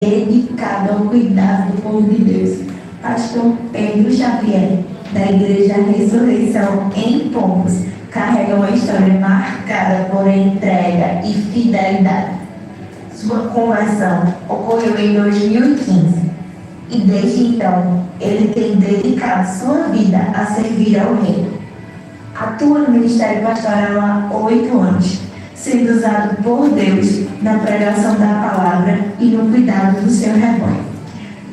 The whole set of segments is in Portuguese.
dedicado ao cuidado do povo de Deus. Pastor Pedro Xavier, da Igreja Ressurreição em Pombos, carrega uma história marcada por entrega e fidelidade. Sua conversão ocorreu em 2015 e desde então ele tem dedicado sua vida a servir ao Reino. Atua no Ministério Pastoral há 8 anos, sendo usado por Deus na pregação da palavra e no cuidado do seu rebanho.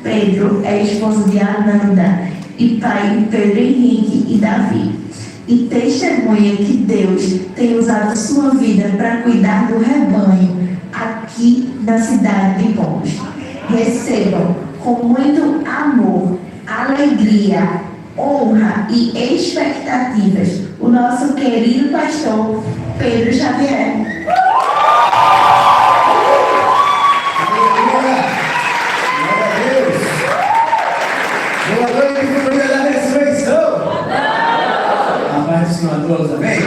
Pedro é esposo de Ananda e pai de Pedro Henrique e Davi, e testemunha que Deus tem usado sua vida para cuidar do rebanho aqui na cidade de Pombos. Recebam com muito amor, alegria, honra e expectativas o nosso querido pastor Pedro Xavier. Boa noite, família da ressurreição. A paz do Senhor a todos, amém?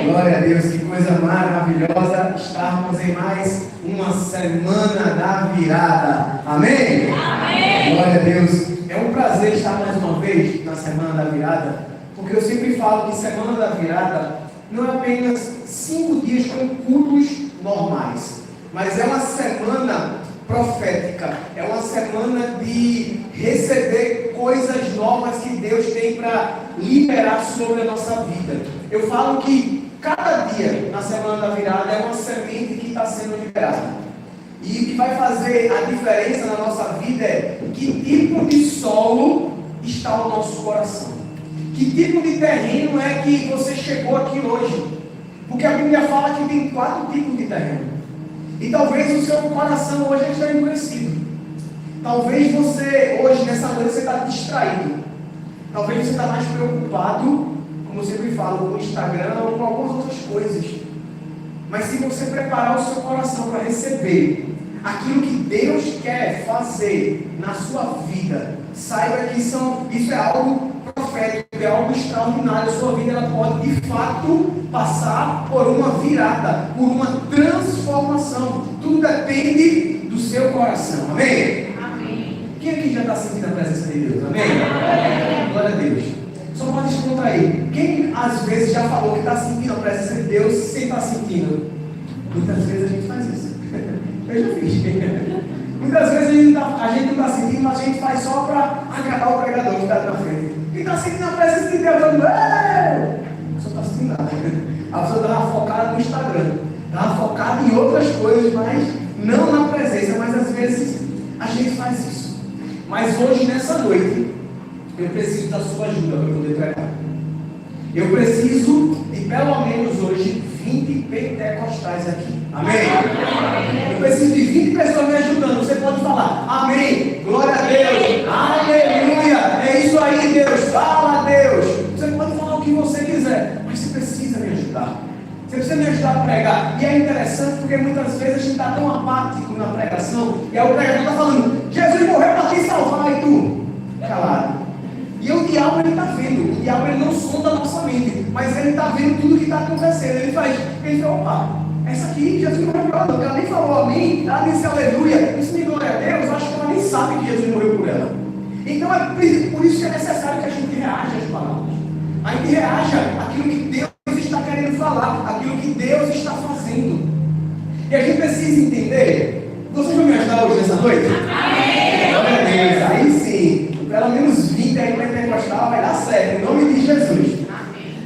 Glória a Deus, que coisa maravilhosa estarmos em mais uma semana da virada, amém? Glória a Deus, é um prazer estar mais uma vez na semana da virada, porque eu sempre falo que semana da virada não é apenas 5 dias com cultos normais, mas é uma semana profética, é uma semana de receber coisas novas que Deus tem para liberar sobre a nossa vida. Eu falo que cada dia na semana da virada é uma semente que está sendo liberada. E o que vai fazer a diferença na nossa vida é que tipo de solo está o nosso coração. Que tipo de terreno é que você chegou aqui hoje? Porque a Bíblia fala que tem 4 tipos de terreno. E talvez o seu coração hoje esteja endurecido. Talvez você, hoje, nessa noite, você está distraído. Talvez você está mais preocupado, como eu sempre falo, com o Instagram ou com algumas outras coisas. Mas se você preparar o seu coração para receber aquilo que Deus quer fazer na sua vida, saiba que isso é algo profético, é algo extraordinário. A sua vida ela pode de fato passar por uma virada, por uma transformação. Tudo depende do seu coração, amém? Amém. Quem aqui já está sentindo a presença de Deus, amém? Amém. Glória a Deus. Só pode descontar aí. Quem às vezes já falou que está sentindo a presença de Deus sem estar sentindo? Muitas vezes a gente faz isso. Eu já fiz. Muitas vezes a gente não está sentindo, mas a gente faz só para agradar o pregador que está na frente. Quem está sentindo a presença de Deus? A pessoa está sentindo nada. A pessoa estava focada no Instagram, estava focada em outras coisas, mas não na presença. Mas às vezes a gente faz isso. Mas hoje, nessa noite, eu preciso da sua ajuda para poder pregar. Eu preciso de pelo menos hoje 20 pentecostais aqui. Amém? Eu preciso de 20 pessoas me ajudando. Você pode falar, amém, glória a Deus, aleluia, é isso aí, Deus, fala a Deus. Você pode falar o que você quiser, mas você precisa me ajudar. Você precisa me ajudar a pregar. E é interessante porque muitas vezes a gente está tão apático na pregação, e aí o pregador está falando, Jesus morreu para te salvar, e tu, calado. E o diabo ele está vendo, o diabo ele não sonda a nossa mente, mas ele está vendo tudo que está acontecendo. Ele fala, opa, essa aqui Jesus morreu por ela, porque ela nem falou amém, ela disse aleluia, isso nem glória a Deus, acho que ela nem sabe que Jesus morreu por ela. Então é por isso que é necessário que a gente reaja às palavras. A gente reaja àquilo que Deus está querendo falar, àquilo que Deus está fazendo. E a gente precisa entender. Vocês vão me ajudar hoje nessa noite? Amém! Glória a Deus, aí sim. Pelo menos 20 aí vai pentecostal, vai dar certo, em nome de Jesus.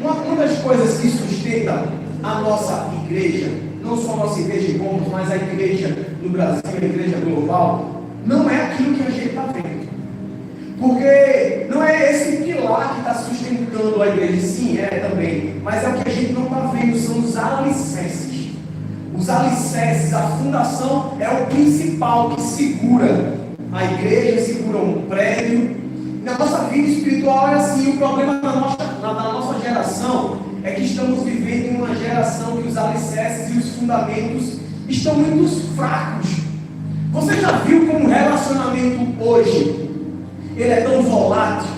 Uma das coisas que sustenta a nossa igreja, não só a nossa igreja em Pombos, mas a igreja no Brasil, a igreja global, não é aquilo que a gente está vendo. Porque não é esse pilar que está sustentando a igreja, sim, é também, mas é o que a gente não está vendo, são os alicerces. Os alicerces, a fundação é o principal que segura a igreja, segura um prédio. Na nossa vida espiritual é assim. O problema da nossa geração é que estamos vivendo em uma geração que os alicerces e os fundamentos estão muito fracos. Você já viu como o relacionamento hoje ele é tão volátil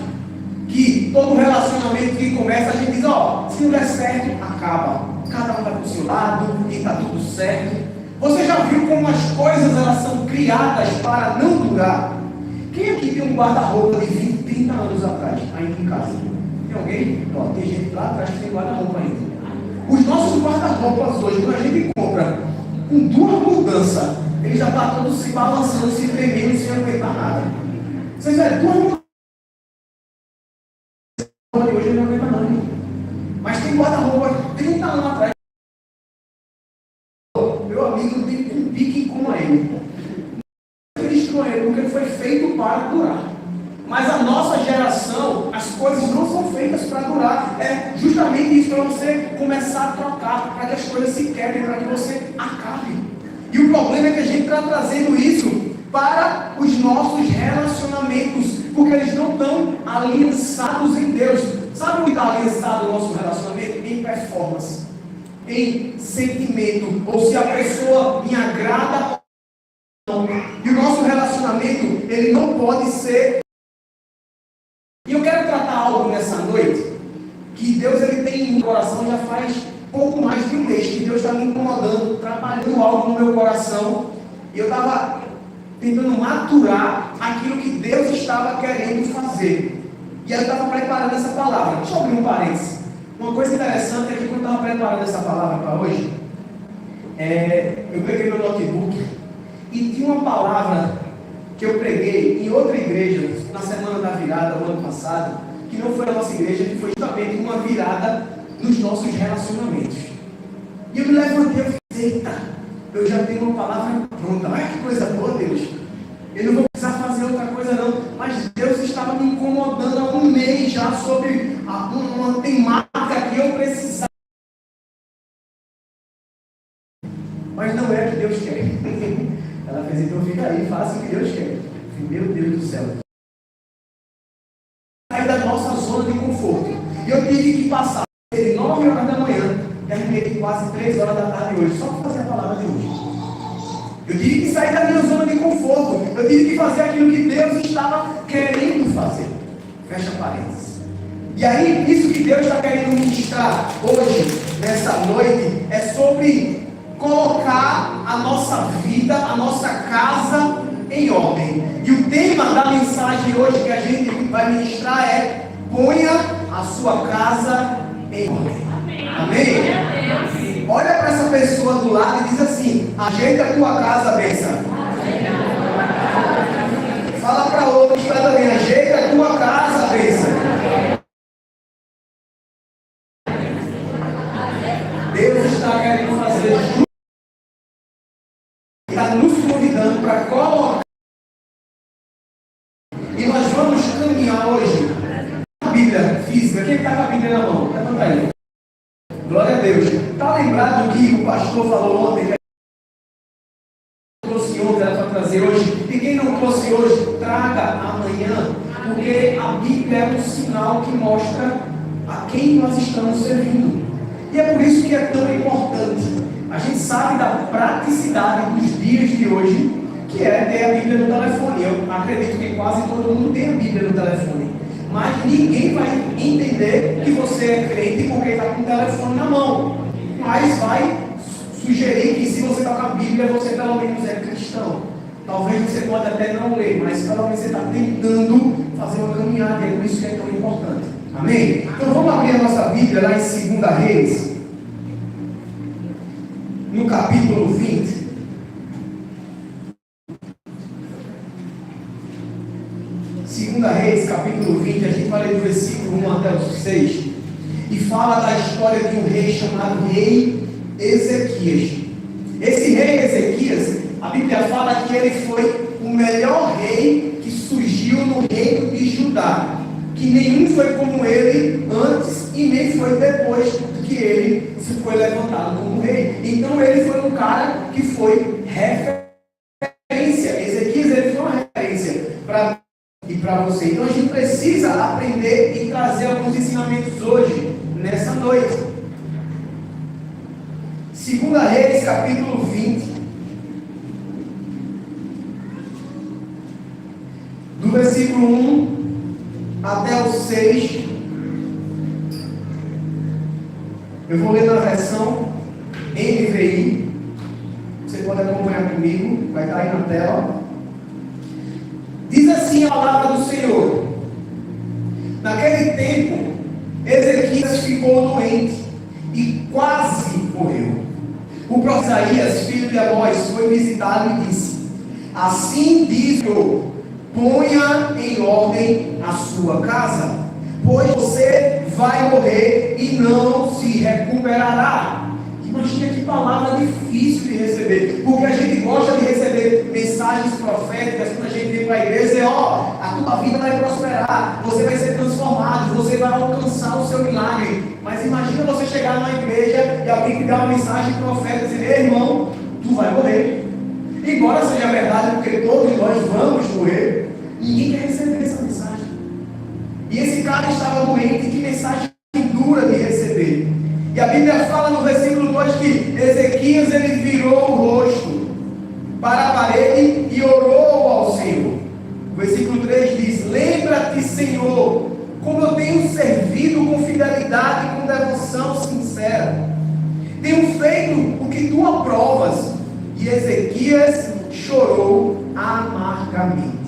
que todo relacionamento que começa a gente diz, se não der certo, acaba. Cada um vai para o seu lado e está tudo certo. Você já viu como as coisas elas são criadas para não durar? Quem aqui tem um guarda-roupa de 20, 30 anos atrás, ainda em casa? Tem alguém? Ó, tem gente lá atrás que tem guarda-roupa ainda. Os nossos guarda-roupas hoje, quando a gente compra com duas mudanças, ele já está todo se balançando, se tremendo, sem aguentar nada. Vocês veem, duas mudanças hoje ele não aguenta nada. Mas tem guarda-roupa de 30 anos atrás. Meu amigo tem um pique como ele. Feliz com ele, porque ele foi feito para durar. Mas a nossa geração, as coisas não são feitas para durar. É justamente isso, para você começar a trocar, para que as coisas se quebrem, para que você acabe. E o problema é que a gente está trazendo isso para os nossos relacionamentos, porque eles não estão aliançados em Deus. Sabe onde está aliançado o nosso relacionamento? Em performance, em sentimento, ou se a pessoa me agrada ou não. E o nosso relacionamento, ele não pode ser. E eu quero tratar algo nessa noite, que Deus ele tem no coração já faz pouco mais de um mês, que Deus está me incomodando, trabalhando algo no meu coração, e eu estava tentando maturar aquilo que Deus estava querendo fazer. E aí eu estava preparando essa palavra. Deixa eu abrir um parênteses. Uma coisa interessante é que quando eu estava preparando essa palavra para hoje, eu peguei meu notebook e tinha uma palavra que eu preguei em outra igreja, na semana da virada, no ano passado, que não foi a nossa igreja, que foi justamente uma virada nos nossos relacionamentos. E eu me levantei e falei, eita, eu já tenho uma palavra pronta. Olha que coisa boa, Deus. Eu não vou precisar fazer outra coisa não. Mas Deus estava me incomodando há um mês já sobre uma temática que eu precisava. Mas não é o que Deus quer. Ela fez, então fica aí, faça o que Deus quer. Meu Deus do céu. Sair da nossa zona de conforto. E eu tive que passar de 9 horas da manhã, terminei quase 3 horas da tarde hoje, só para fazer a palavra de hoje. Eu tive que sair da minha zona de conforto. Eu tive que fazer aquilo que Deus estava querendo fazer. Fecha parênteses. E aí, isso que Deus está querendo ministrar hoje, nessa noite, é sobre colocar a nossa vida, a nossa casa em ordem. E o tema da mensagem hoje que a gente vai ministrar é: ponha a sua casa em ordem. Amém? Olha para essa pessoa do lado e diz assim: ajeita a tua casa, benção. Fala para outro que está também: ajeita a tua casa, benção. Deus está querendo fazer, está nos convidando para colocar. E nós vamos caminhar hoje a Bíblia física. Quem está com a Bíblia na mão? Levanta aí. Glória a Deus. Está lembrado do que o pastor falou ontem? Que trouxe ontem, era para trazer hoje. E quem não trouxe hoje, traga amanhã. Porque a Bíblia é um sinal que mostra a quem nós estamos servindo. E é por isso que é tão importante. A gente sabe da praticidade dos dias de hoje, que é ter a Bíblia no telefone. Eu acredito que quase todo mundo tem a Bíblia no telefone. Mas ninguém vai entender que você é crente porque está com o telefone na mão. Mas vai sugerir que se você está com a Bíblia, você pelo menos é cristão. Talvez você pode até não ler, mas pelo menos você está tentando fazer uma caminhada. É por isso que é tão importante. Amém? Então vamos abrir a nossa Bíblia lá em 2 Reis, no capítulo 20. Reis, capítulo 20, a gente vai ler do versículo 1 até o 6, e fala da história de um rei chamado rei Ezequias. Esse rei Ezequias, a Bíblia fala que ele foi o melhor rei que surgiu no reino de Judá, que nenhum foi como ele antes e nem foi depois que ele foi levantado como rei. Então ele foi um cara que foi referência. Ezequias, ele foi uma referência para e para você. Então a gente precisa aprender e trazer alguns ensinamentos hoje, nessa noite. 2 Reis, capítulo 20, do versículo 1 até o 6. Eu vou ler na versão NVI. Você pode comigo, vai estar aí na tela. Diz assim a palavra do Senhor: naquele tempo, Ezequias ficou doente e quase morreu. O profeta Isaías, filho de Amós, foi visitá-lo e disse: assim diz o Senhor, ponha em ordem a sua casa, pois você vai morrer e não se recuperará. Imagina que palavra difícil de receber, porque a gente gosta de receber mensagens proféticas quando a gente vem para a igreja e a tua vida vai prosperar, você vai ser transformado, você vai alcançar o seu milagre. Mas imagina você chegar numa igreja e alguém te dar uma mensagem profética e dizer: ei, irmão, tu vai morrer. Embora seja verdade, porque todos nós vamos morrer, ninguém quer receber essa mensagem. E esse cara estava doente, que mensagem dura de receber. E a Bíblia fala no versículo 2 que Ezequias ele virou o rosto para a parede e orou ao Senhor. O versículo 3 diz: lembra-te, Senhor, como eu tenho servido com fidelidade e com devoção sincera. Tenho feito o que tu aprovas. E Ezequias chorou amargamente.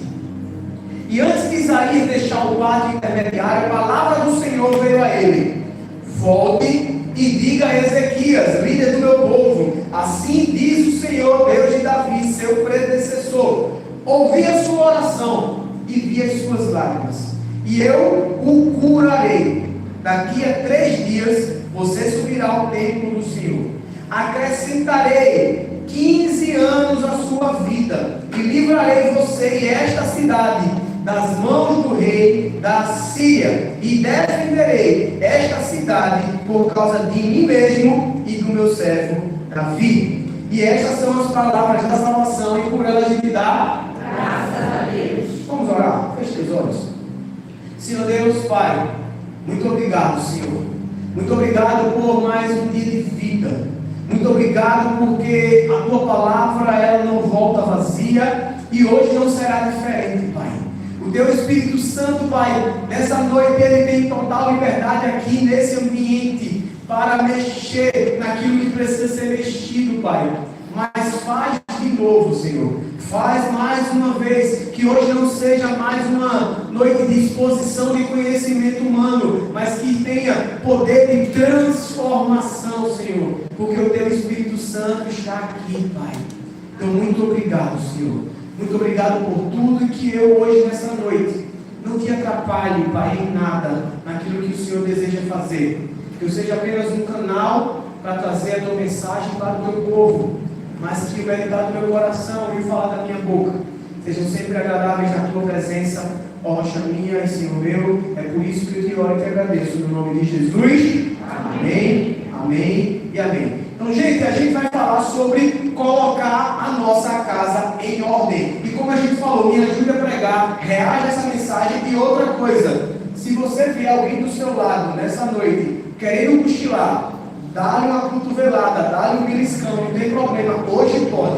E antes de Isaías deixar o pátio intermediário, a palavra do Senhor veio a ele: volte e diga a Ezequias, líder do meu povo, assim diz o Senhor, Deus de Davi, seu predecessor: ouvi a sua oração e vi as suas lágrimas, e eu o curarei. Daqui a 3 dias você subirá ao templo do Senhor. Acrescentarei 15 anos à sua vida, e livrarei você e esta cidade das mãos do rei da Síria, e defenderei esta cidade por causa de mim mesmo e do meu servo Davi. E estas são as palavras da salvação, e por elas a gente dá graças a Deus. Vamos orar? Feche os olhos. Senhor Deus, Pai, muito obrigado, Senhor. Muito obrigado por mais um dia de vida. Muito obrigado porque a tua palavra ela não volta vazia, e hoje não será diferente, Pai. O teu Espírito Santo, Pai, nessa noite ele tem total liberdade aqui nesse ambiente para mexer naquilo que precisa ser mexido, Pai. Mas faz de novo, Senhor. Faz mais uma vez, que hoje não seja mais uma noite de exposição de conhecimento humano, mas que tenha poder de transformação, Senhor, porque o teu Espírito Santo está aqui, Pai. Então, muito obrigado, Senhor. Muito obrigado por tudo, e que eu hoje, nessa noite, não te atrapalhe, Pai, em nada naquilo que o Senhor deseja fazer. Que eu seja apenas um canal para trazer a tua mensagem para o teu povo, mas que o meditado do meu coração e o falar da minha boca sejam sempre agradáveis na tua presença, ó rocha minha e Senhor meu. É por isso que eu te oro e te agradeço, no nome de Jesus. Amém, amém e amém. Então, gente, a gente vai falar sobre colocar a nossa casa em ordem. E como a gente falou, me ajude a pregar, reage a essa mensagem. E outra coisa, se você vier alguém do seu lado nessa noite querendo cochilar, dá-lhe uma cotovelada, dá-lhe um beliscão, não tem problema, hoje pode.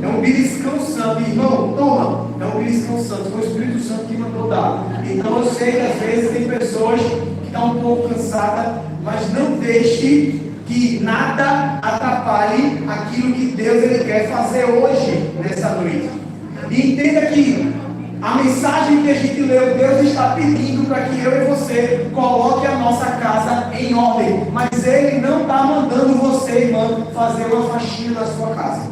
É um beliscão santo, irmão, toma, é um beliscão santo, foi o Espírito Santo que mandou dar. Então eu sei que às vezes tem pessoas que estão um pouco cansadas, mas não deixe que nada atrapalhe aquilo que Deus ele quer fazer hoje, nessa noite. E entenda que a mensagem que a gente leu, Deus está pedindo para que eu e você coloque a nossa casa em ordem. Mas Ele não está mandando você, irmã, fazer uma faxina na sua casa.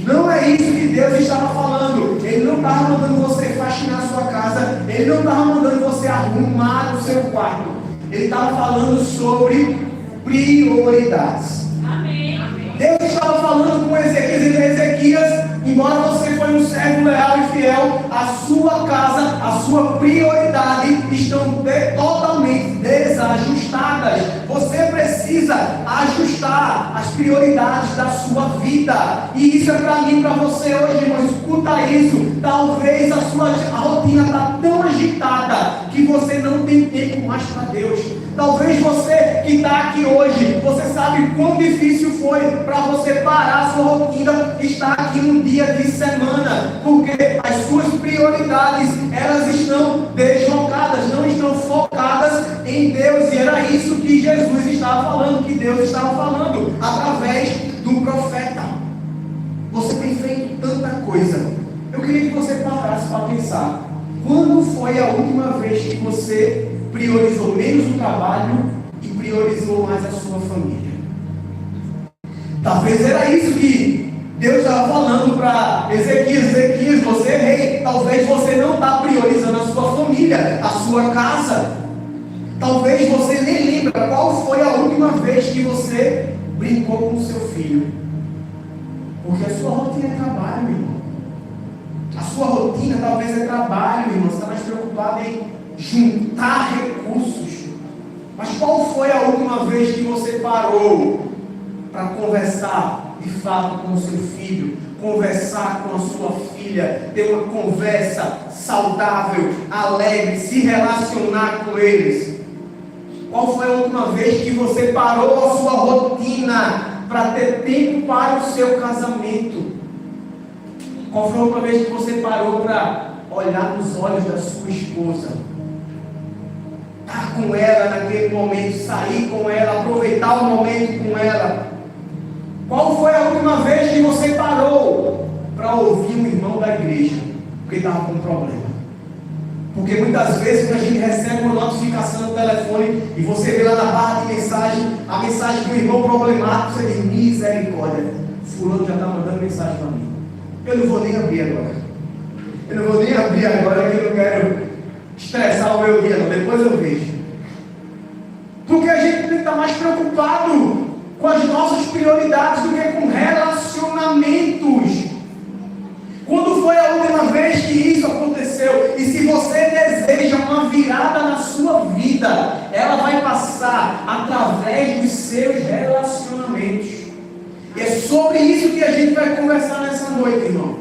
Não é isso que Deus estava falando. Ele não estava mandando você faxinar a sua casa. Ele não estava mandando você arrumar o seu quarto. Ele estava falando sobre prioridades. Amém. Deus estava falando com Ezequias, e Ezequias, embora você foi um servo leal e fiel, a sua casa, a sua prioridade estão totalmente desajustadas. Você precisa ajustar as prioridades da sua vida. E isso é para mim, para você hoje, irmão. Escuta isso. Talvez a sua rotina está tão agitada que você não tem tempo mais para Deus. Talvez você que está aqui hoje, você sabe quão difícil foi para você parar a sua rotina e estar aqui um dia de semana, porque as suas prioridades, elas estão deslocadas, não estão focadas em Deus. E era isso que Jesus estava falando, que Deus estava falando através do profeta. Você tem feito tanta coisa. Eu queria que você parasse para pensar. Quando foi a última vez que você priorizou menos o trabalho e priorizou mais a sua família? Talvez era isso que Deus estava falando para Ezequias. Ezequias, você é rei. Talvez você não está priorizando a sua família, a sua casa. Talvez você nem lembra qual foi a última vez que você brincou com o seu filho. Porque a sua rotina é trabalho, irmão. A sua rotina talvez é trabalho, irmão. Você está mais preocupado em juntar recursos. Mas qual foi a última vez que você parou para conversar de fato com o seu filho? Conversar com a sua filha, ter uma conversa saudável, alegre, se relacionar com eles? Qual foi a última vez que você parou a sua rotina para ter tempo para o seu casamento? Qual foi a última vez que você parou para olhar nos olhos da sua esposa? Estar com ela naquele momento, sair com ela, aproveitar o momento com ela? Qual foi a última vez que você parou para ouvir um irmão da igreja porque estava com um problema? Porque muitas vezes quando a gente recebe uma notificação no telefone e você vê lá na barra de mensagem a mensagem do irmão problemático, você diz: misericórdia, fulano já está mandando mensagem para mim. Eu não vou nem abrir agora. Que eu não quero estressar o meu dia, não. Depois eu vejo. Porque a gente tem que estar mais preocupado com as nossas prioridades do que com relacionamentos. Quando foi a última vez que isso aconteceu? E se você deseja uma virada na sua vida, ela vai passar através dos seus relacionamentos. E é sobre isso que a gente vai conversar nessa noite, irmão.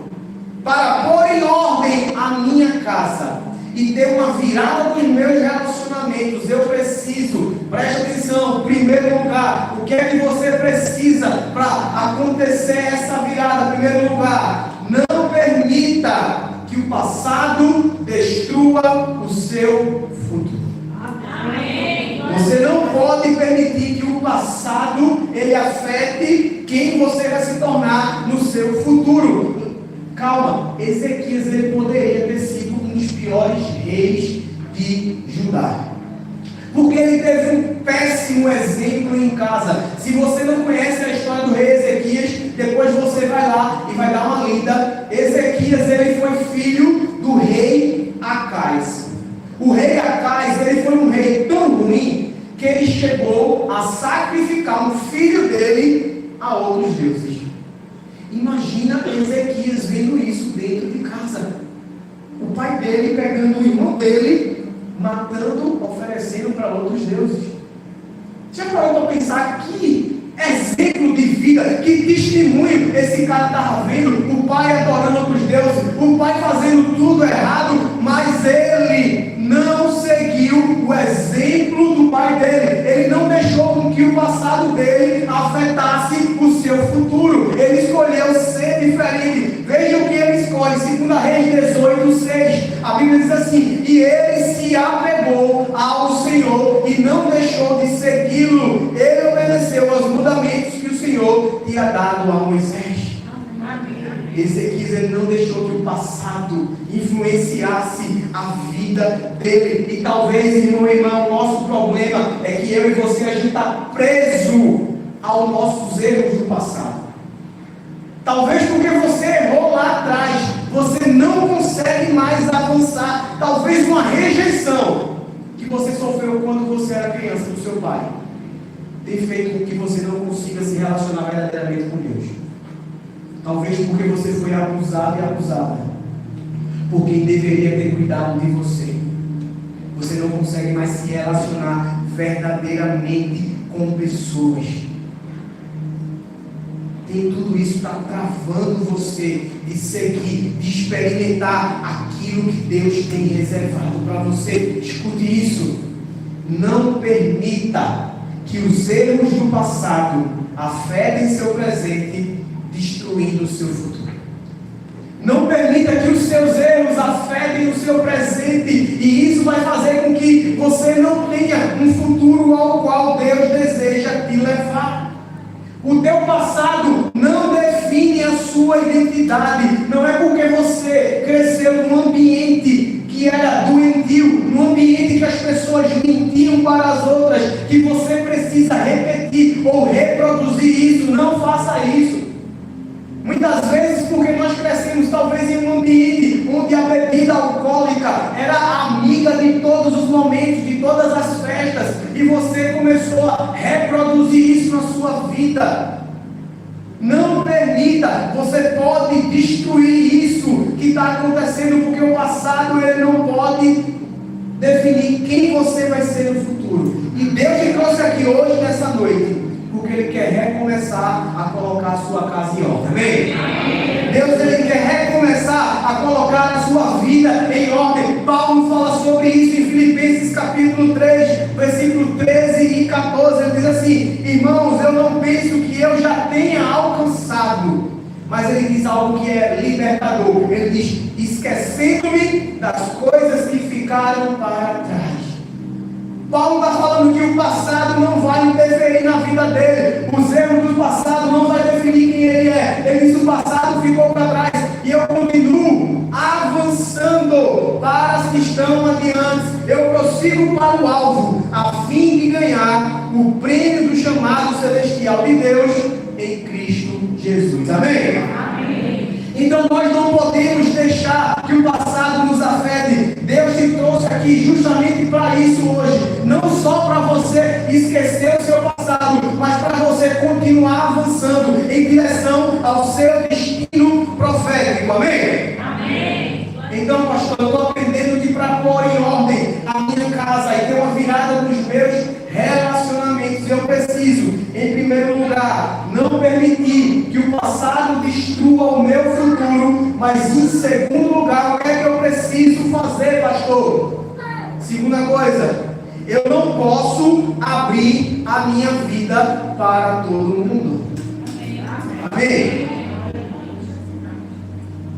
Para pôr em ordem a minha casa e ter uma virada nos meus relacionamentos, eu preciso, preste atenção, em primeiro lugar, o que é que você precisa para acontecer essa virada? Em primeiro lugar, não permita que o passado destrua o seu futuro. Amém. Você não pode permitir que o passado ele afete quem você vai se tornar no seu futuro. Calma, Ezequias ele poderia ter sido um dos piores reis de Judá, porque ele teve um péssimo exemplo em casa. Se você não conhece a história do rei Ezequias, depois você vai lá e vai dar uma lida. Ezequias ele foi filho do rei Acais. O rei Acais ele foi um rei tão ruim que ele chegou a sacrificar um filho dele a outros deuses. Imagina Ezequias vendo isso dentro de casa. O pai dele pegando o irmão dele, matando, oferecendo para outros deuses. Já parou para pensar que exemplo de vida, que testemunho esse cara estava vendo? O pai adorando outros deuses, o pai fazendo tudo errado, mas ele não seguiu o exemplo do pai dele. Ele não deixou com que o passado dele afetasse o seu futuro. Ele escolheu ser diferente. Veja o que ele escolhe, 2 Reis 18:6. A Bíblia diz assim: e ele se apegou ao Senhor e não deixou de segui-lo. Ele obedeceu aos mandamentos que o Senhor tinha dado a Moisés. Ezequias ele não deixou que o passado influenciasse a vida dele. E talvez, irmão, o nosso problema é que eu e você, a gente está preso aos nossos erros do passado. Talvez porque você errou lá atrás, você não consegue mais avançar. Talvez uma rejeição que você sofreu quando você era criança do seu pai tem feito com que você não consiga se relacionar verdadeiramente com Deus. Talvez porque você foi abusado e abusada por quem deveria ter cuidado de você. Você não consegue mais se relacionar verdadeiramente com pessoas. E tudo isso está travando você de seguir, de experimentar aquilo que Deus tem reservado para você. Escute isso. Não permita que os erros do passado afetem seu presente, destruindo o seu futuro. Não permita que os seus erros afetem o seu presente, e isso vai fazer com que você não tenha um futuro ao qual Deus deseja te levar. O teu passado não define a sua identidade. felicidade não é porque você cresceu num ambiente que era doentio, num ambiente que as pessoas mentiam para as outras, que você precisa repetir ou reproduzir isso. Não faça isso. Muitas vezes porque nós crescemos talvez em um ambiente onde a bebida alcoólica era amiga de todos os momentos, de todas as festas, e você começou a reproduzir isso na sua vida. Não permita. Você pode destruir isso que está acontecendo, porque o passado ele não pode definir quem você vai ser no futuro. E Deus te trouxe aqui hoje, nessa noite, porque Ele quer recomeçar a colocar a sua casa em ordem. Amém? Deus ele quer recomeçar a colocar a sua vida em ordem. Paulo fala sobre isso em Filipenses capítulo 3, versículo 13 e 14. Ele diz assim: irmãos, eu não penso que eu já tenha alcançado, mas ele diz algo que é libertador. Ele diz: esquecendo-me das coisas que ficaram para trás. Paulo está falando que o passado não vai interferir na vida dele. Os erros do passado não vai definir quem ele é. Ele diz: o passado ficou para trás e eu continuo avançando para as que estão adiante. Eu prossigo para o alvo, a fim de ganhar o prêmio do chamado celestial de Deus em Cristo Jesus. Amém? Amém. Então nós não podemos deixar que o passado nos afete. Deus te trouxe aqui justamente para isso hoje. Não só para você esquecer o seu passado, mas para você continuar avançando em direção ao seu destino profético. Amém? Amém. Então, pastor, eu estou aprendendo que para pôr em ordem a minha casa e ter uma virada nos meus relacionamentos, eu preciso, em primeiro lugar, não permitir que o passado destrua o meu futuro, mas em segundo lugar, o que é que eu preciso fazer, pastor? Segunda coisa, eu não posso abrir a minha vida para todo mundo. Amém?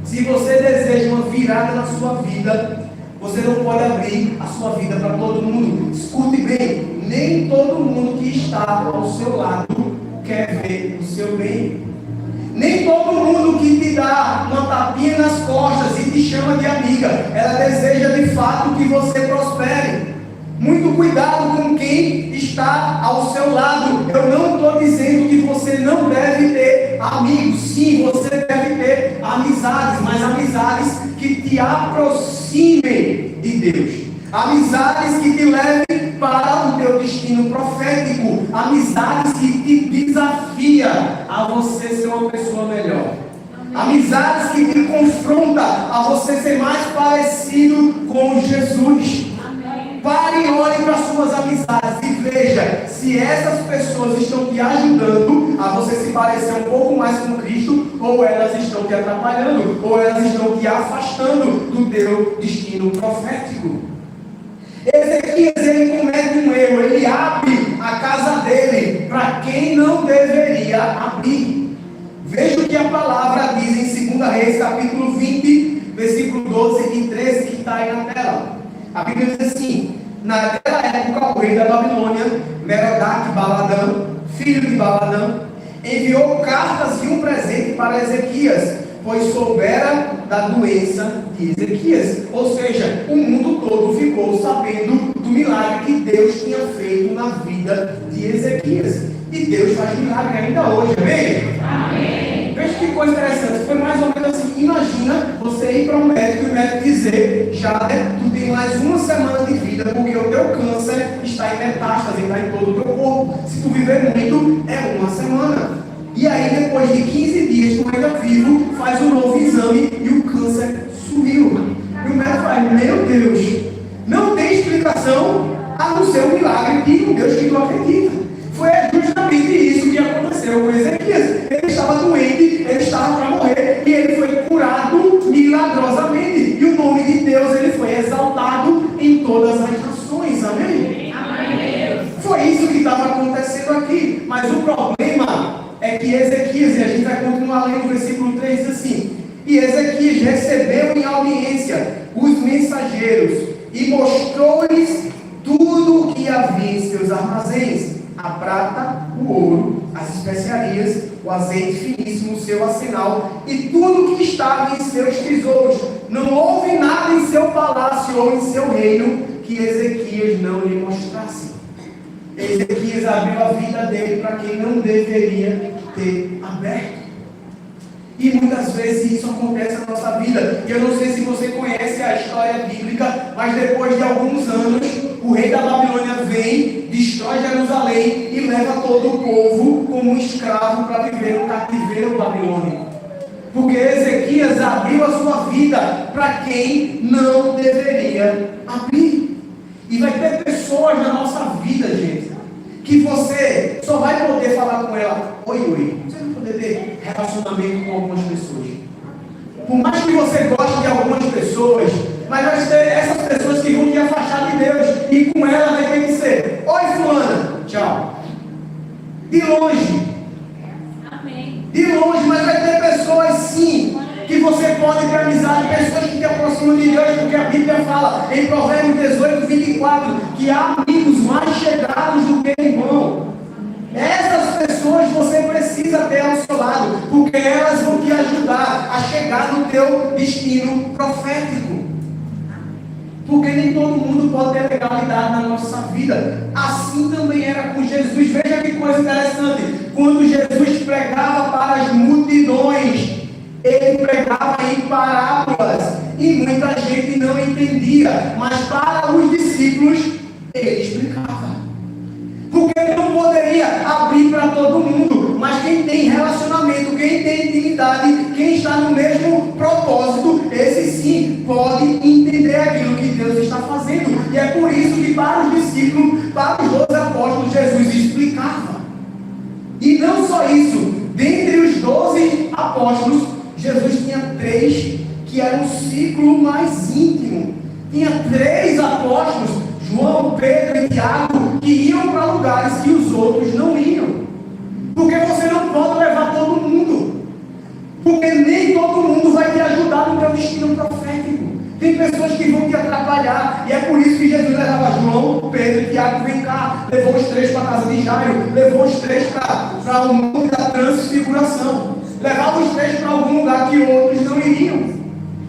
Se você deseja uma virada na sua vida, você não pode abrir a sua vida para todo mundo. Escute bem, nem todo mundo que está ao seu lado quer ver o seu bem. Nem todo mundo que te dá uma tapinha nas costas e te chama de amiga, ela deseja de fato que você prospere. Muito cuidado com quem está ao seu lado. Eu não estou dizendo que você não deve ter amigos. Sim, você deve ter amizades, mas amizades que te aproximem de Deus. Amizades que te levem para o teu destino profético. Amizades que te desafia a você ser uma pessoa melhor. Amizades que te confronta a você ser mais parecido com Jesus. Pare e olhe para as suas amizades e veja se essas pessoas estão te ajudando a você se parecer um pouco mais com Cristo, ou elas estão te atrapalhando, ou elas estão te afastando do teu destino profético. Ezequias, ele comete um erro, ele abre a casa dele para quem não deveria abrir. Veja o que a palavra diz em 2 Reis, capítulo 20, versículo 12 e 13, que está aí na tela. A Bíblia diz assim: naquela época o rei da Babilônia, Merodach-Baladã, filho de Baladã, enviou cartas e um presente para Ezequias, pois soubera da doença de Ezequias. Ou seja, o mundo todo ficou sabendo do milagre que Deus tinha feito na vida de Ezequias. E Deus faz milagre ainda hoje, amém? Amém. Veja que coisa interessante, foi mais ou menos assim: imagina você ir para um médico e o médico dizer: Jader, tu tem mais uma semana de vida, porque o teu câncer está em metástase, está em todo o teu corpo. Se tu viver muito, é uma semana. E aí, depois de 15 dias, tu ainda vivo, faz um novo exame e o câncer sumiu. E o médico fala: meu Deus, não tem explicação a não ser um milagre de um Deus que tu acredita. Foi justamente isso que aconteceu com Ezequias. Ele estava doente, ele estava para morrer, e ele foi curado milagrosamente. E o nome de Deus ele foi exaltado em todas as nações. Amém? Amém. Foi isso que estava acontecendo aqui. Mas o problema é que Ezequias, e a gente vai continuar lendo o versículo 3, diz assim: e Ezequias recebeu em audiência os mensageiros e mostrou-lhes tudo o que havia em seus armazéns: a prata, o ouro as especiarias, o azeite finíssimo, o seu arsenal e tudo que estava em seus tesouros. Não houve nada em seu palácio ou em seu reino que Ezequias não lhe mostrasse. Ezequias abriu a vida dele para quem não deveria ter aberto. E muitas vezes isso acontece na nossa vida. E eu não sei se você conhece a história bíblica, mas depois de alguns anos, o rei da Babilônia vem, destrói Jerusalém e leva todo o povo como um escravo para viver no cativeiro babilônico. Porque Ezequias abriu a sua vida para quem não deveria abrir. E vai ter pessoas na nossa vida, gente, que você só vai poder falar com ela: oi, você não vai poder ter relacionamento com algumas pessoas. Por mais que você goste de algumas pessoas, mas vai ter essas pessoas que vão te afastar de Deus, e com ela vai ter que ser: oi, fulana, tchau. De longe. Amém. De longe, mas vai ter pessoas sim que você pode ter amizade, pessoas que te aproximam de Deus, porque a Bíblia fala em Provérbios 18, 24, que há amigos mais chegados do que irmão. Essas pessoas você precisa ter ao seu lado, porque elas vão te ajudar a chegar no teu destino profético. Porque nem todo mundo pode ter legalidade na nossa vida. Assim também era com Jesus. Veja que coisa interessante. Quando Jesus pregava para as multidões, ele pregava em parábolas e muita gente não entendia, mas para os discípulos ele explicava. Porque ele não poderia abrir para todo mundo, mas quem tem relacionamento, quem tem intimidade, quem está no mesmo propósito, esse sim pode entender aquilo que Deus está fazendo. E é por isso que para os discípulos, para os 12 apóstolos, Jesus explicava. E não só isso, dentre os 12 apóstolos, Jesus tinha 3 que eram um ciclo mais íntimo. Tinha 3 apóstolos, João, Pedro e Tiago, que iam para lugares que os outros não iam. Porque você não pode levar todo mundo. Porque nem todo mundo vai te ajudar no teu destino profético. Tem pessoas que vão te atrapalhar. E é por isso que Jesus levava João, Pedro e Tiago, vem cá. Levou os 3 para a casa de Jairo. Levou os 3 para o mundo da transfiguração. Levava os 3 para algum lugar que outros não iriam.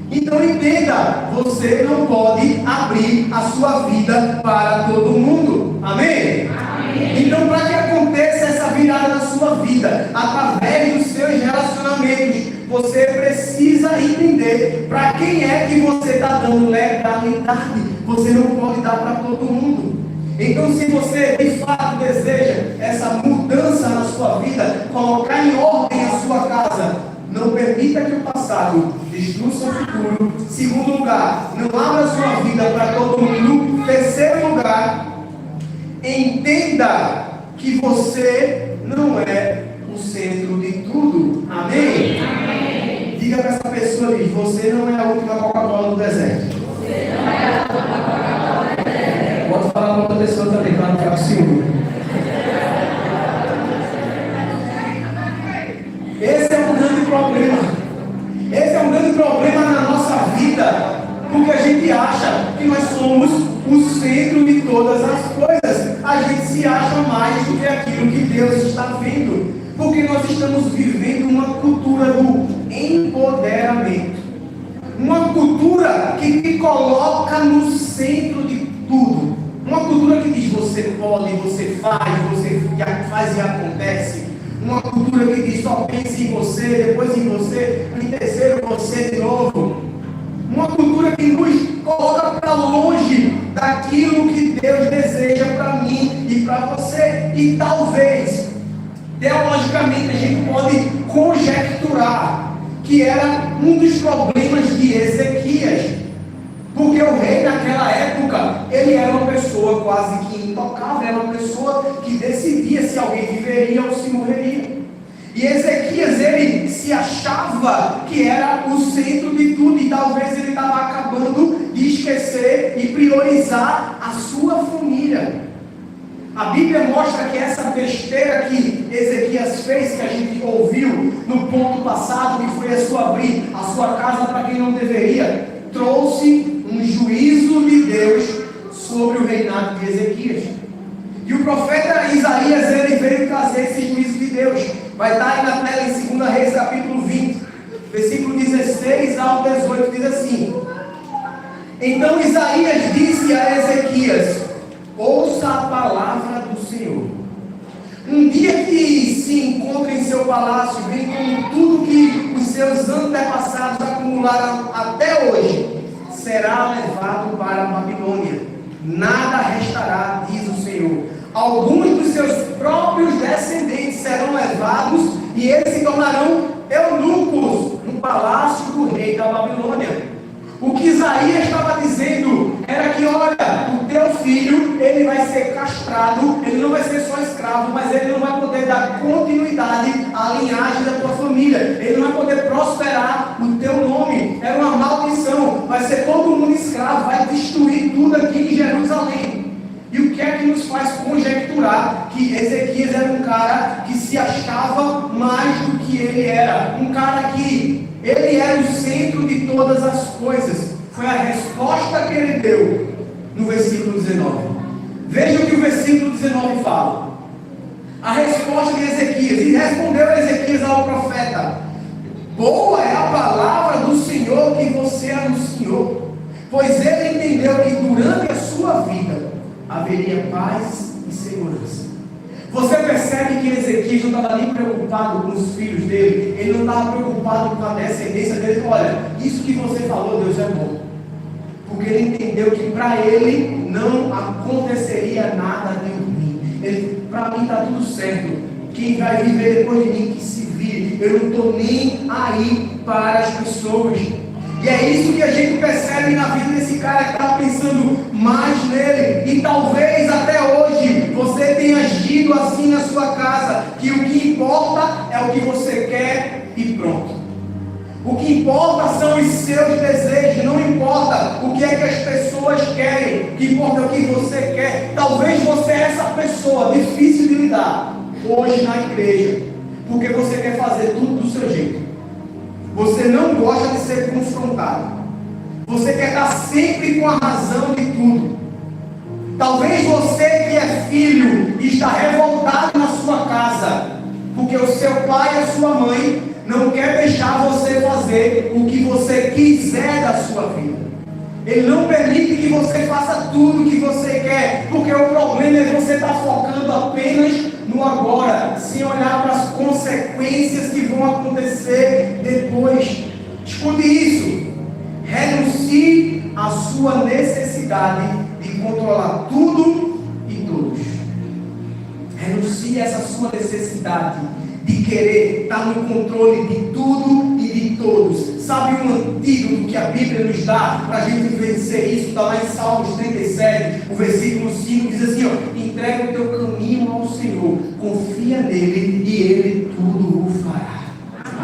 Então entenda, você não pode abrir a sua vida para todo mundo. Amém? Amém. Então, para que aconteça essa virada na sua vida, através dos seus relacionamentos, você precisa entender para quem é que você está dando legalidade. Você não pode dar para todo mundo. Então, se você de fato deseja essa mudança na sua vida, colocar em ordem a sua casa, não permita que o passado destrua o seu futuro. Segundo lugar, não abra sua vida para todo mundo. Terceiro lugar, entenda que você não é o centro de tudo. Amém? Amém. Diga para essa pessoa ali: você não é a última Coca-Cola do deserto. Você não é a última Coca-Cola do deserto. Pode falar para outra pessoa também, para não ficar com ciúme. Esse é um grande problema. Esse é um grande problema na nossa vida, porque a gente acha que nós somos o centro de todas as coisas. A gente se acha mais do que aquilo que Deus está vendo, porque nós estamos vivendo uma cultura do empoderamento, uma cultura que te coloca no centro de tudo, uma cultura que diz: você pode, você faz e acontece. Uma cultura que diz: só pense em você, depois em você, em terceiro você de novo. Uma cultura que nos coloca para longe daquilo que Deus deseja para mim e para você. E talvez, teologicamente, a gente pode conjecturar que era um dos problemas de Ezequias. Porque o rei naquela época, ele era uma pessoa quase que intocável, era uma pessoa que decidia se alguém viveria ou se morreria. E Ezequias, ele se achava que era o centro de tudo, e talvez ele estava acabando de esquecer e priorizar a sua família. A Bíblia mostra que essa besteira que Ezequias fez, que a gente ouviu no ponto passado, que foi abrir a sua casa para quem não deveria, trouxe um juízo de Deus sobre o reinado de Ezequias. E o profeta Isaías, ele veio trazer esse juízo de Deus. Vai estar aí na tela em 2 Reis, capítulo 20, versículo 16 ao 18, diz assim: Então Isaías disse a Ezequias: ouça a palavra do Senhor. Um dia que se encontra em seu palácio, vem com tudo que os seus antepassados acumularam até hoje, será levado para a Babilônia. Nada restará, diz o Senhor. Alguns dos seus próprios descendentes serão levados e eles se tornarão eunucos no palácio do rei da Babilônia. O que Isaías estava dizendo era que, olha, o teu filho, ele vai ser castrado, ele não vai ser só escravo, mas ele não vai poder dar continuidade à linhagem da tua família, ele não vai poder prosperar o teu nome, era uma maldição, vai ser todo mundo escravo, vai destruir tudo aqui em Jerusalém. E o que é que nos faz conjecturar que Ezequias era um cara que se achava mais do que ele era, um cara que ele era o centro de todas as coisas? Foi a resposta que ele deu no versículo 19. Veja o que o versículo 19 fala. A resposta de Ezequias: e respondeu Ezequias ao profeta: boa é a palavra do Senhor que você anunciou, pois ele entendeu que durante a sua vida haveria paz e segurança. Você percebe que Ezequias não estava nem preocupado com os filhos dele, ele não estava preocupado com a descendência dele. Olha, isso que você falou, Deus, é bom, porque ele entendeu que para ele não aconteceria nada de ruim. Para mim está tudo certo, quem vai viver depois de mim que se vire, eu não estou nem aí para as pessoas. E é isso que a gente percebe na vida desse cara que está pensando mais nele. E talvez até hoje você tenha agido assim na sua casa, que o que importa é o que você quer e pronto. O que importa são os seus desejos, não importa o que é que as pessoas querem, o que importa é o que você quer. Talvez você é essa pessoa difícil de lidar hoje na igreja, porque você quer fazer tudo do seu jeito. Você não gosta de ser confrontado. Você quer estar sempre com a razão de tudo. Talvez você que é filho e está revoltado na sua casa, porque o seu pai e a sua mãe não quer deixar você fazer o que você quiser da sua vida. Ele não permite que você faça tudo o que você quer, porque o problema é você estar focando apenas no agora, sem olhar para as consequências que vão acontecer depois. Escute isso: renuncie à sua necessidade de controlar tudo e todos. Renuncie a essa sua necessidade de querer estar no controle de tudo e de todos. Sabe um antídoto que a Bíblia nos dá para a gente vencer isso? Está lá em Salmos 37, o versículo 5, diz assim: ó, entrega o teu caminho ao Senhor, confia nele e ele tudo o fará.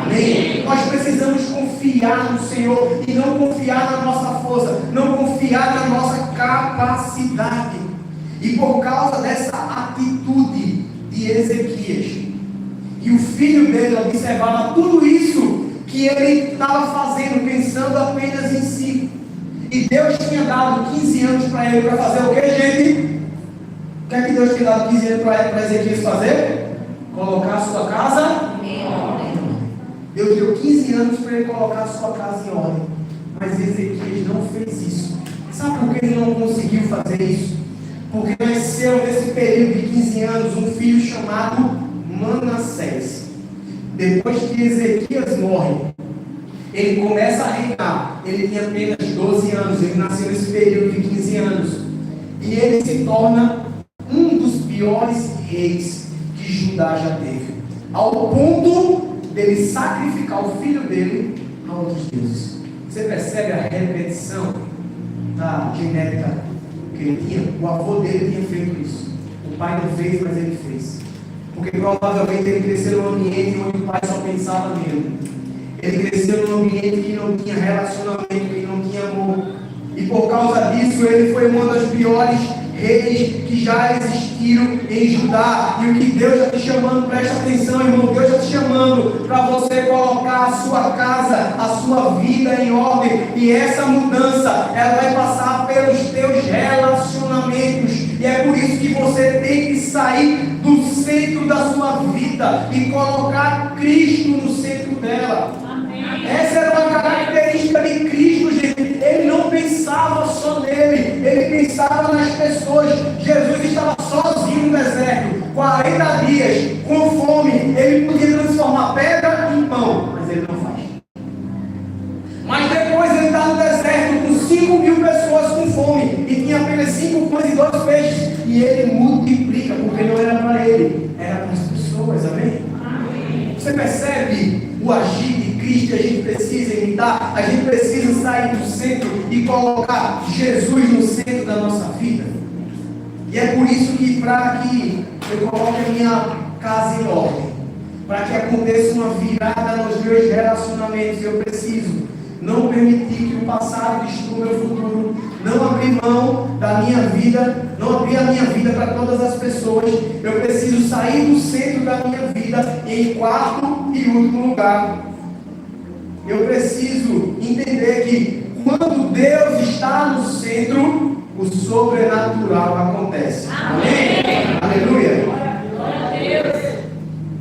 Amém? Nós precisamos confiar no Senhor e não confiar na nossa força, não confiar na nossa capacidade. E por causa dessa atitude de Ezequias, e o filho dele observava tudo isso que ele estava fazendo, pensando apenas em si. E Deus tinha dado 15 anos para ele para fazer o que, gente? O que é que Deus tinha dado 15 anos para Ezequias fazer? Colocar a sua casa em ordem. Deus deu 15 anos para ele colocar a sua casa em ordem. Mas Ezequias não fez isso. Sabe por que ele não conseguiu fazer isso? Porque nasceu nesse período de 15 anos um filho chamado Manassés. Depois que Ezequias morre, ele começa a reinar. Ele tinha apenas 12 anos, ele nasceu nesse período de 15 anos. E ele se torna um dos piores reis que Judá já teve, ao ponto dele sacrificar o filho dele a outros deuses. Você percebe a repetição da genética que ele tinha? O avô dele tinha feito isso. O pai não fez, mas ele fez. Porque provavelmente ele cresceu num ambiente onde o pai só pensava nele. Ele cresceu num ambiente que não tinha relacionamento, que não tinha amor. E por causa disso ele foi uma das piores reis que já existiram em Judá. E o que Deus está te chamando, presta atenção, irmão, Deus está te chamando para você colocar a sua casa, a sua vida em ordem. E essa mudança, ela vai passar pelos teus relacionamentos. E é por isso que você tem que sair do centro da sua vida e colocar Cristo no centro dela. Essa era uma característica de Cristo, gente. Ele não pensava só nele, ele pensava nas pessoas. Jesus estava sozinho no deserto, 40 dias, com fome. Ele podia transformar pedra em pão, mas ele não faz. Mas depois ele está no deserto com 5.000 pessoas com fome e tinha apenas 5 pães e 2 peixes. E ele multiplica, porque não era para ele, era para as pessoas, amém? Você percebe o agir de Cristo? A gente precisa imitar, a gente precisa sair do centro e colocar Jesus no centro da nossa vida. E é por isso que, para que eu coloque a minha casa em ordem, para que aconteça uma virada nos meus relacionamentos, eu preciso não permitir que o passado destrua o meu futuro, não abrir mão da minha vida, não abrir a minha vida para todas as pessoas. Eu preciso sair do centro da minha vida. E em quarto e último lugar, eu preciso entender que quando Deus está no centro, o sobrenatural acontece. Amém? Aleluia. Glória a Deus.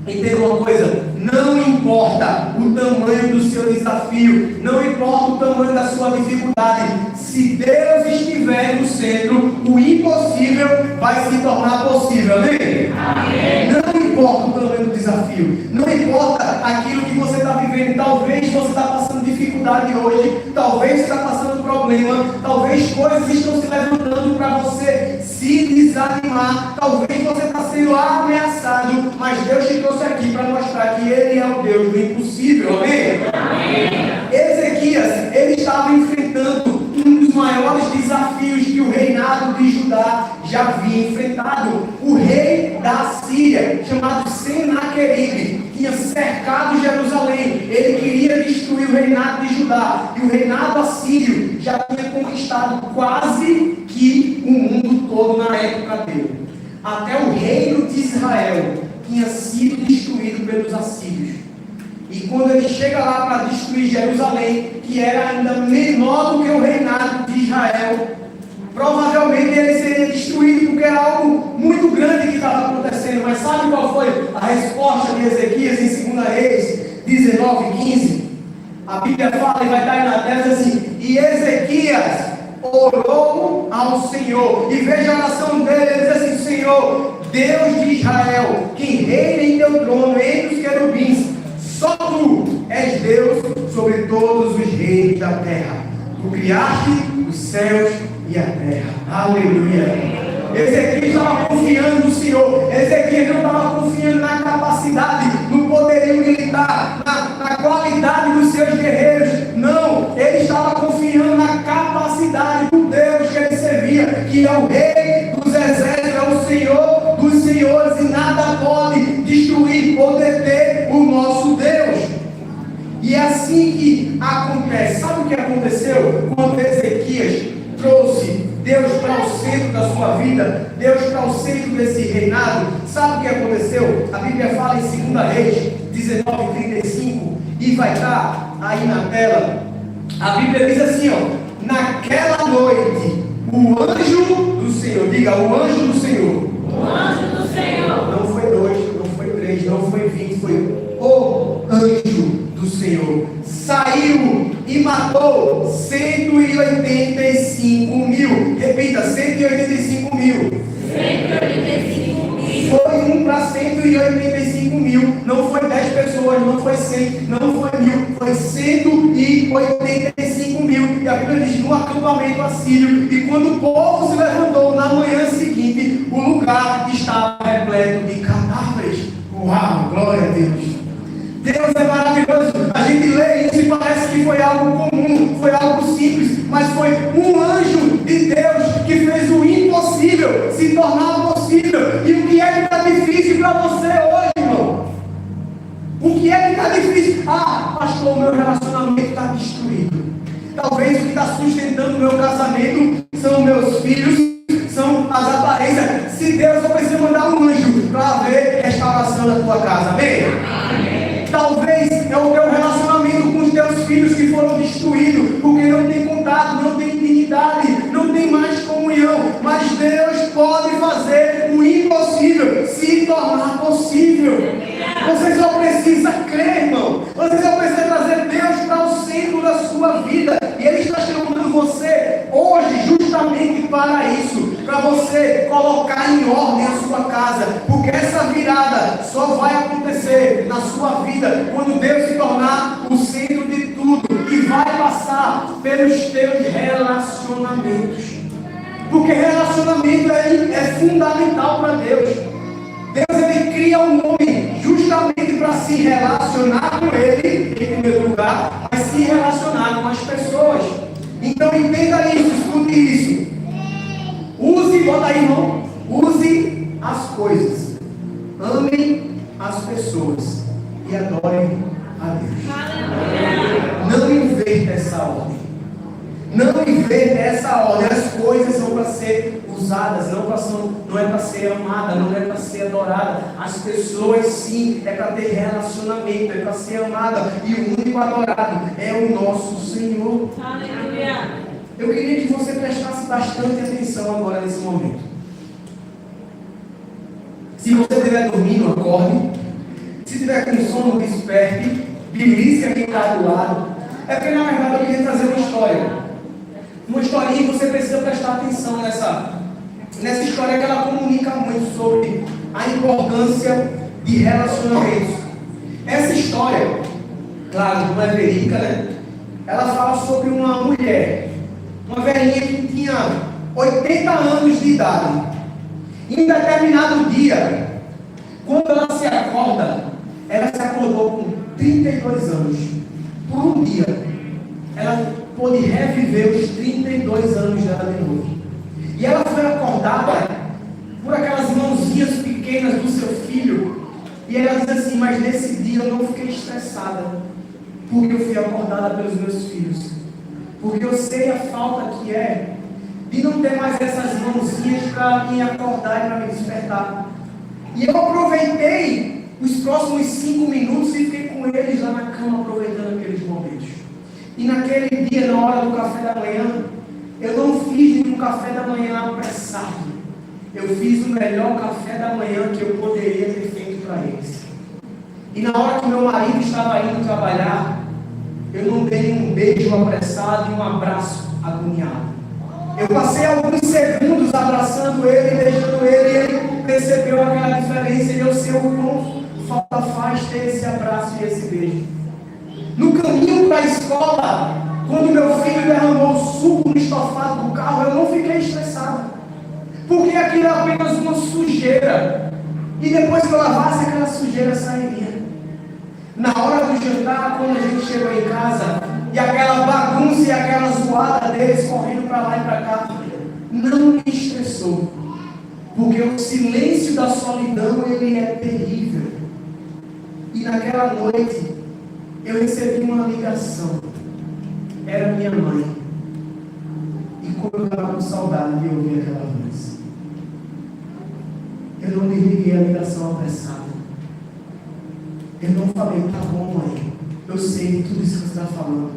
Entenda uma coisa, não importa o tamanho do seu desafio, não importa o tamanho da sua dificuldade, se Deus estiver no centro, o impossível vai se tornar possível, amém? Amém. Não importa o tamanho do desafio, não importa aquilo que você está vivendo, talvez você está passando dificuldade hoje, talvez você está passando problema, talvez coisas estão se levantando para você se desanimar, talvez você está sendo ameaçado, mas Deus te trouxe aqui para mostrar que Ele é o Deus do impossível, amém? Amém. Ezequias, ele estava enfrentando um dos maiores desafios que o reinado de Judá já havia enfrentado. O rei da Síria, chamado Senaqueribe, tinha cercado Jerusalém. Ele queria destruir o reinado de Judá. E o reinado assírio já tinha conquistado quase que o mundo todo na época dele. Até o reino de Israel tinha sido destruído pelos assírios. E quando ele chega lá para destruir Jerusalém, que era ainda menor do que o reinado de Israel, provavelmente ele seria destruído, porque era algo muito grande que estava acontecendo. Mas sabe qual foi a resposta de Ezequias em 2 Reis 19:15? A Bíblia fala, e vai estar aí na tela, diz assim: e Ezequias orou ao Senhor. E veja a oração dele, ele diz assim: Senhor, Deus de Israel, que reina em teu trono entre os querubins, só tu és Deus sobre todos os reis da terra. Tu criaste os céus e a terra. Aleluia. Ezequias estava confiando no Senhor. Ezequias não estava confiando na capacidade, no poderio militar, na qualidade dos seus guerreiros. Não, ele estava confiando na capacidade do Deus que ele servia, que é o Rei dos exércitos, é o Senhor dos senhores, e nada pode destruir ou deter o nosso Deus. E é assim que acontece. Sabe o que aconteceu quando Ezequias trouxe Deus para o centro da sua vida, Deus para o centro desse reinado? Sabe o que aconteceu? A Bíblia fala em 2 Reis 19:35, e vai estar aí na tela. A Bíblia diz assim, ó: naquela noite, o anjo do Senhor, diga, o anjo do Senhor. O anjo do Senhor. Não foi 2, não foi 3, não foi 20, foi o anjo do Senhor. Saiu e matou 185 mil. Repita, 185 mil. 185 mil. Foi 1 para 185 mil. Não foi 10 pessoas, não foi 100, não foi 1000, foi 185 mil. E a Bíblia diz: no acampamento assírio. E quando o povo se levantou na manhã seguinte, o lugar estava repleto de cadáveres. Uau, glória a Deus. Deus é maravilhoso. A gente lê isso e parece que foi algo comum, foi algo simples, mas foi um anjo de Deus que fez o impossível se tornar possível. E o que é que está difícil para você hoje, irmão? O que é que está difícil? Ah, pastor, o meu relacionamento está destruído. Talvez o que está sustentando o meu casamento são meus filhos, são as aparências. Se Deus só precisa mandar um anjo para ver a restauração da tua casa, amém? Amém. Talvez é o teu relacionamento com os teus filhos que foram destruídos, porque não tem contato, não tem intimidade, não tem mais comunhão. Mas Deus pode fazer o impossível. justamente para isso, para você colocar em ordem a sua casa, porque essa virada só vai acontecer na sua vida quando Deus se tornar o centro de tudo, e vai passar pelos teus relacionamentos, porque relacionamento é fundamental para Deus. Deus, ele cria um homem justamente para se relacionar com ele, em primeiro lugar, mas se relacionar com as pessoas. Então entenda isso, escute isso. Use, bota aí, irmão, use as coisas. Amem as pessoas e adorem a Deus. Não inverta essa ordem. Não inverta essa ordem. As coisas são para ser usadas, não é para ser amada, não é para ser adorada. As pessoas sim, é para ter relacionamento, é para ser amada. E o único adorado é o nosso Senhor. Aleluia. Eu queria que você prestasse bastante atenção agora nesse momento. Se você estiver dormindo, acorde. Se estiver com sono, desperte. Belisque quem está do lado. É porque na verdade eu queria trazer uma história. Uma historinha que você precisa prestar atenção nessa história, que ela comunica muito sobre a importância de relacionamentos. Essa história, claro, não é verídica, né? Ela fala sobre uma mulher, uma velhinha que tinha 80 anos de idade. Em um determinado dia, quando ela se acorda, ela se acordou com 32 anos. Por um dia, ela pôde reviver os 32 anos dela de novo. E ela foi acordada por aquelas mãozinhas pequenas do seu filho. E ela diz assim: mas nesse dia eu não fiquei estressada, porque eu fui acordada pelos meus filhos. Porque eu sei a falta que é de não ter mais essas mãozinhas para me acordar e para me despertar. E eu aproveitei os próximos 5 minutos e fiquei com eles lá na cama, aproveitando aqueles momentos. E naquele dia, na hora do café da manhã, eu não fiz nenhum café da manhã apressado. Eu fiz o melhor café da manhã que eu poderia ter feito para eles. E na hora que meu marido estava indo trabalhar, eu não dei um beijo apressado e um abraço agoniado. Eu passei alguns segundos abraçando ele, beijando ele, e ele percebeu aquela diferença, e eu sei o quão falta faz ter esse abraço e esse beijo. No caminho para a escola, quando meu filho derramou suco no estofado do carro, eu não fiquei estressado, porque aquilo era apenas uma sujeira, e depois que eu lavasse, aquela sujeira sairia. Na hora do jantar, quando a gente chegou em casa, e aquela bagunça e aquela zoada deles correndo para lá e para cá, não me estressou, porque o silêncio da solidão, ele é terrível. E naquela noite eu recebi uma ligação. Era minha mãe. E como eu estava com saudade de ouvir aquela voz, eu não desliguei a ligação apressada. Eu não falei: tá bom, mãe, eu sei tudo isso que você está falando.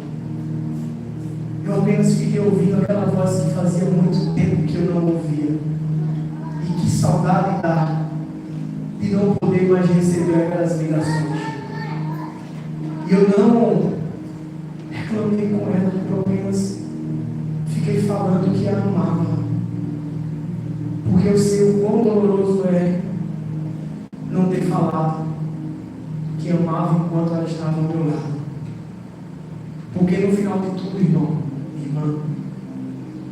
Eu apenas fiquei ouvindo aquela voz que fazia muito tempo que eu não ouvia. E que saudade dá de não poder mais receber aquelas ligações. E eu não reclamei com ela, eu apenas fiquei falando que a amava. Porque eu sei o quão doloroso é não ter falado que amava enquanto ela estava ao meu lado. Porque no final de tudo, irmão, irmã,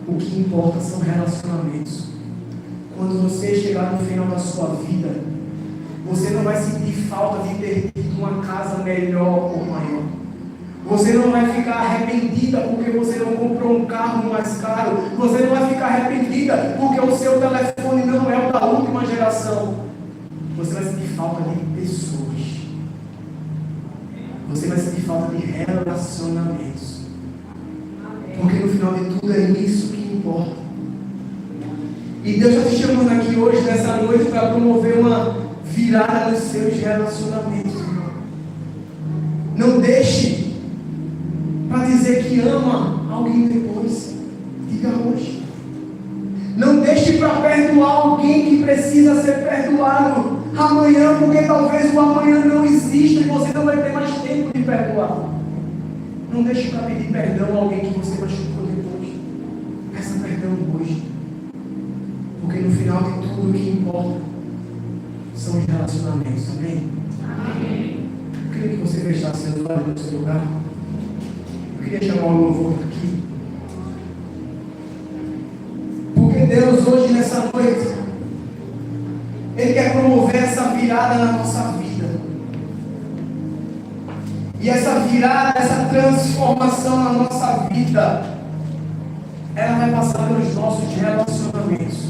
o que importa são relacionamentos. Quando você chegar no final da sua vida, você não vai sentir falta de ter tido uma casa melhor ou maior. Você não vai ficar arrependida porque você não comprou um carro mais caro. Você não vai ficar arrependida porque o seu telefone não é o da última geração. Você vai sentir falta de pessoas. Você vai sentir falta de relacionamentos. Porque no final de tudo é isso que importa. E Deus está te chamando aqui hoje, nessa noite, para promover uma virada nos seus relacionamentos, irmão. Não deixe para dizer que ama alguém depois. Diga hoje. Não deixe para perdoar alguém que precisa ser perdoado amanhã, porque talvez o amanhã não exista e você não vai ter mais tempo de perdoar. Não deixe para pedir perdão a alguém que você machucou depois. Peça perdão hoje. tudo que importa são os relacionamentos, amém? Eu queria que você fechasse seus olhos no seu lugar. Eu queria chamar o louvor aqui. Porque Deus hoje, nessa noite, Ele quer promover essa virada na nossa vida. E essa virada, essa transformação na nossa vida, ela vai passar pelos nossos relacionamentos.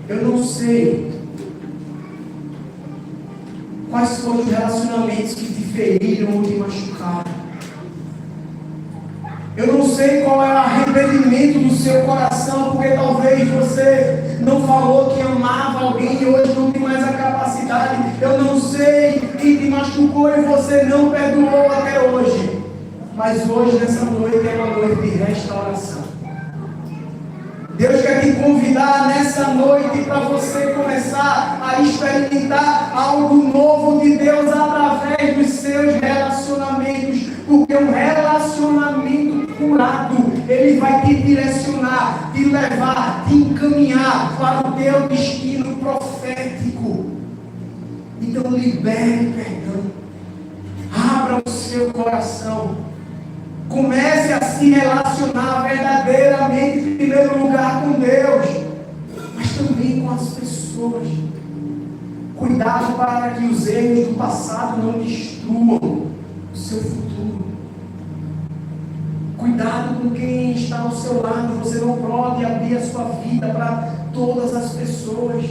Eu não sei quais foram os relacionamentos que te feriram ou te machucaram. Eu não sei qual é o arrependimento do seu coração, porque talvez você não falou que amava alguém e hoje não tem mais a capacidade. Eu não sei quem te machucou e você não perdoou até hoje. Mas hoje, nessa noite, é uma noite de restauração. Deus quer te convidar nessa noite para você começar a experimentar algo novo de Deus através dos seus relacionamentos. Porque um relacionamento curado, ele vai te direcionar, te levar, te encaminhar para o teu destino profético. Então libere perdão. Abra o seu coração. Comece a se relacionar verdadeiramente, em primeiro lugar, com Deus, mas também com as pessoas. Cuidado para que os erros do passado não destruam o seu futuro. Cuidado com quem está ao seu lado. Você não pode abrir a sua vida para todas as pessoas.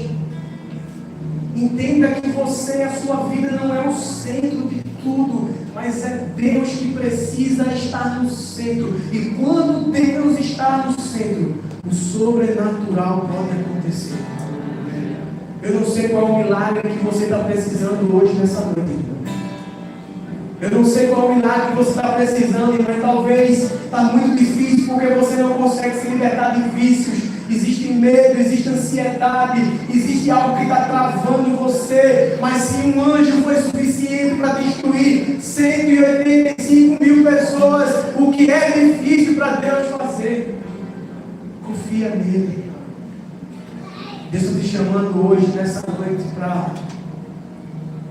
Entenda que você, a sua vida não é o centro de tudo, mas é Deus que precisa estar no centro. E quando Deus está no centro, o sobrenatural pode acontecer. Eu não sei qual é o milagre que você está precisando hoje nessa noite. Eu não sei qual é o milagre que você está precisando, mas talvez está muito difícil porque você não consegue se libertar de vícios. Existe medo, existe ansiedade, existe algo que está travando você. Mas se um anjo foi suficiente para destruir 185 mil pessoas, o que é difícil para Deus fazer? Confia nele. Deus está te chamando hoje, nessa noite, para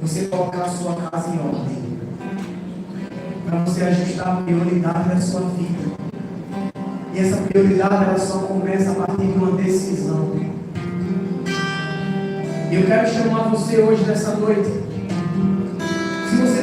você colocar a sua casa em ordem, para você ajustar a prioridade da sua vida. E essa prioridade, ela só começa a partir de uma decisão. E eu quero chamar você hoje, nessa noite,